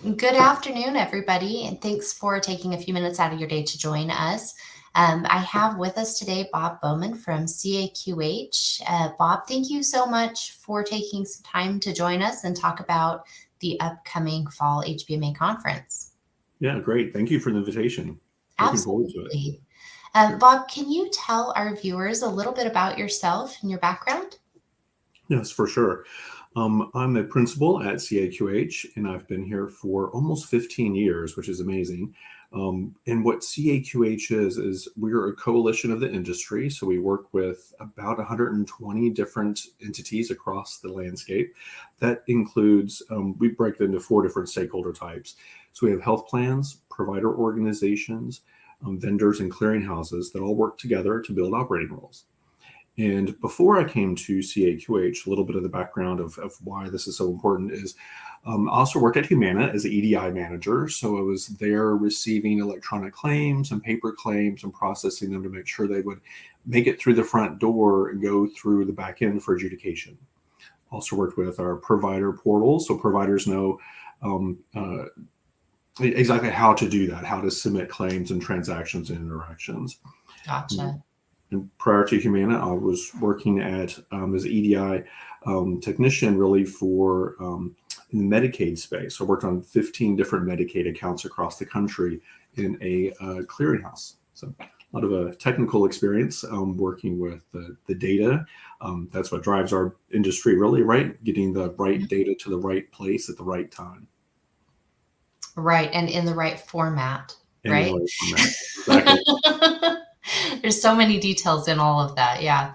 Good afternoon, everybody, and thanks for taking a few minutes out of your day to join us. I have with us today Bob Bowman from CAQH. Bob, thank you so much for taking some time to join us and talk about the upcoming fall HBMA conference. Yeah, great. Thank you for the invitation. Looking forward to it. Absolutely. Bob, can you tell our viewers a little bit about yourself and your background? Yes, for sure. I'm a principal at CAQH, and I've been here for almost 15 years, which is amazing. And what CAQH is we're a coalition of the industry. So we work with about 120 different entities across the landscape. That includes, we break it into 4 different stakeholder types. So we have health plans, provider organizations, vendors, and clearinghouses that all work together to build operating rules. And before I came to CAQH, a little bit of the background of why this is so important is I also worked at Humana as an EDI manager. So I was there receiving electronic claims and paper claims and processing them to make sure they would make it through the front door and go through the back end for adjudication. Also worked with our provider portal, so providers know exactly how to do that, how to submit claims and transactions and interactions. Gotcha. And prior to Humana, I was working at as an EDI technician, really for in the Medicaid space. So I worked on 15 different Medicaid accounts across the country in a clearinghouse. So a lot of a technical experience working with the data. That's what drives our industry, really, right? Getting the right data to the right place at the right time. Right, and in the right format, And in the right? right format. Exactly. There's so many details in all of that. Yeah.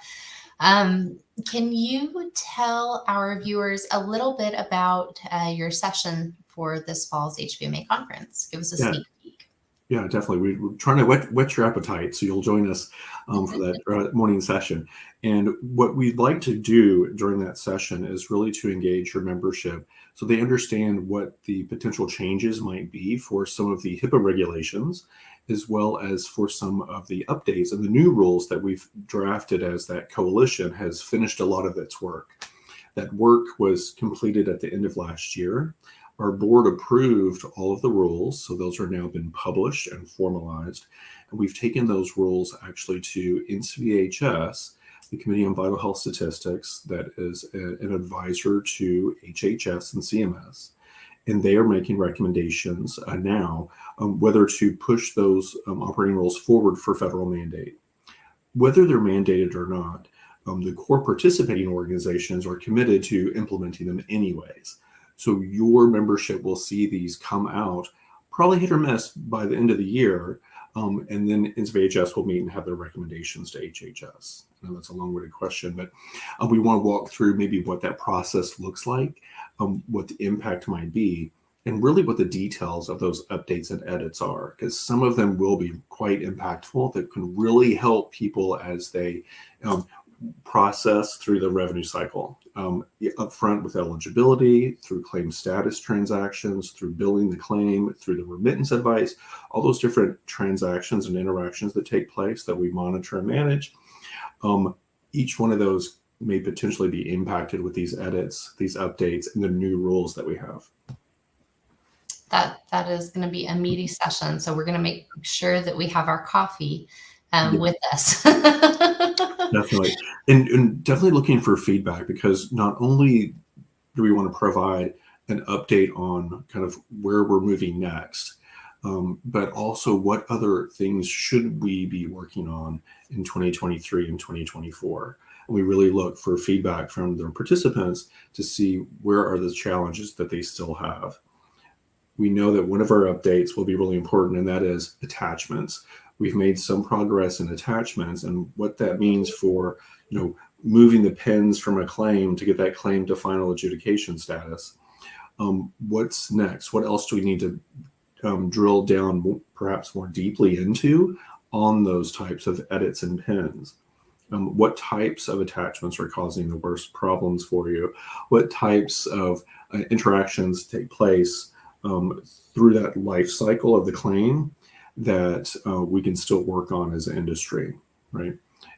Can you tell our viewers a little bit about your session for this fall's HBMA conference? Give us a Yeah. sneak peek. Yeah, definitely. We're trying to whet your appetite, so you'll join us for that morning session. And what we'd like to do during that session is really to engage your membership so they understand what the potential changes might be for some of the HIPAA regulations, as well as for some of the updates and the new rules that we've drafted as that coalition has finished a lot of its work. That work was completed at the end of last year. Our board approved all of the rules, so those are now been published and formalized. And we've taken those rules actually to NCVHS, the Committee on Vital Health Statistics, that is an advisor to HHS and CMS. And they are making recommendations now whether to push those operating rules forward for federal mandate. Whether they're mandated or not, the core participating organizations are committed to implementing them anyways. So your membership will see these come out, probably hit or miss by the end of the year. And then NCVHS will meet and have their recommendations to HHS. I know that's a long-winded question, but we want to walk through maybe what that process looks like, what the impact might be, and really what the details of those updates and edits are, because some of them will be quite impactful that can really help people as they process through the revenue cycle, upfront with eligibility, through claim status transactions, through billing the claim, through the remittance advice, all those different transactions and interactions that take place that we monitor and manage. Each one of those may potentially be impacted with these edits, these updates, and the new rules that we have. That is going to be a meaty session, so we're going to make sure that we have our coffee with us. Definitely. And definitely looking for feedback, because not only do we want to provide an update on kind of where we're moving next, but also what other things should we be working on in 2023 and 2024. And we really look for feedback from the participants to see where are the challenges that they still have. We know that one of our updates will be really important, and that is attachments. We've made some progress in attachments, and what that means for, moving the pins from a claim to get that claim to final adjudication status. What's next? What else do we need to drill down perhaps more deeply into on those types of edits and pins? What types of attachments are causing the worst problems for you? What types of interactions take place through that life cycle of the claim that we can still work on as an industry, right?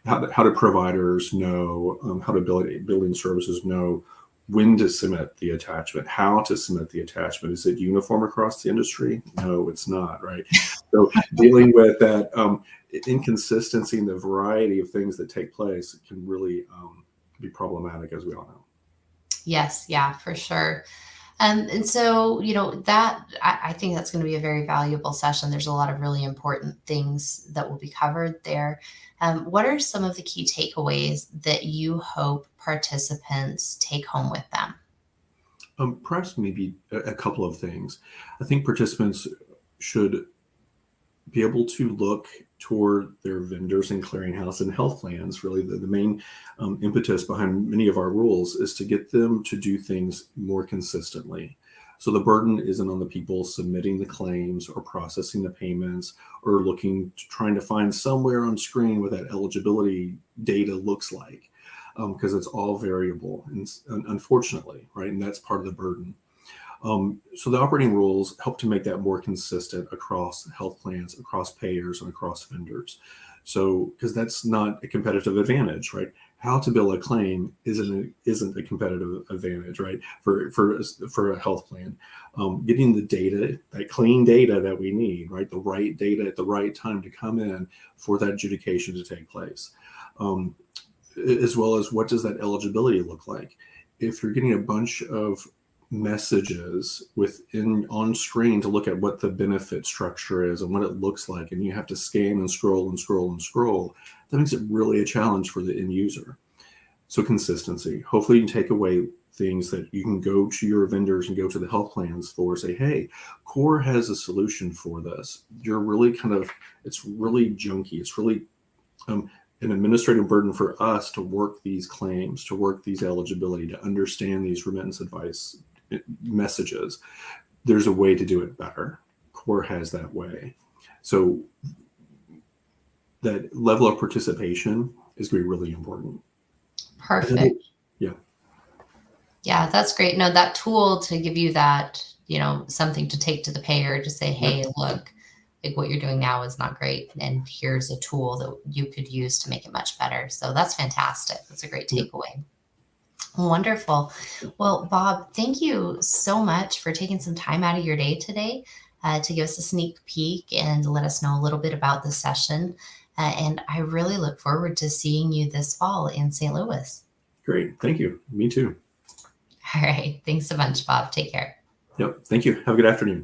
How do providers know, how do billing services know when to submit the attachment, how to submit the attachment. Is it uniform across the industry? No, it's not, right? So dealing with that inconsistency and the variety of things that take place can really be problematic, as we all know. Yes, yeah, for sure. And so, that I think that's going to be a very valuable session. There's a lot of really important things that will be covered there. What are some of the key takeaways that you hope participants take home with them? Perhaps maybe a couple of things. I think participants should be able to look toward their vendors and clearinghouse and health plans. Really, the main impetus behind many of our rules is to get them to do things more consistently. So the burden isn't on the people submitting the claims or processing the payments or trying to find somewhere on screen what that eligibility data looks like, because it's all variable, and unfortunately, right? And that's part of the burden. So the operating rules help to make that more consistent across health plans, across payers, and across vendors. So, because that's not a competitive advantage, right? How to bill a claim isn't a competitive advantage, right? For a health plan, getting the data, that clean data that we need, right? The right data at the right time to come in for that adjudication to take place, as well as what does that eligibility look like? If you're getting a bunch of messages on screen to look at what the benefit structure is and what it looks like, and you have to scan and scroll and scroll and scroll, that makes it really a challenge for the end user. So consistency. Hopefully you can take away things that you can go to your vendors and go to the health plans for, say, hey, CORE has a solution for this. You're really it's really junky. It's really an administrative burden for us to work these claims, to work these eligibility, to understand these remittance advice messages. There's a way to do it better. CORE has that way. So that level of participation is going to be really important. Perfect. Yeah. Yeah, that's great. No, that tool to give you that, something to take to the payer to say, hey, look, like what you're doing now is not great. And here's a tool that you could use to make it much better. So that's fantastic. That's a great takeaway. Wonderful. Well, Bob, thank you so much for taking some time out of your day today to give us a sneak peek and let us know a little bit about the session. And I really look forward to seeing you this fall in St. Louis. Great. Thank you. Me too. All right. Thanks so much, Bob. Take care. Yep. Thank you. Have a good afternoon.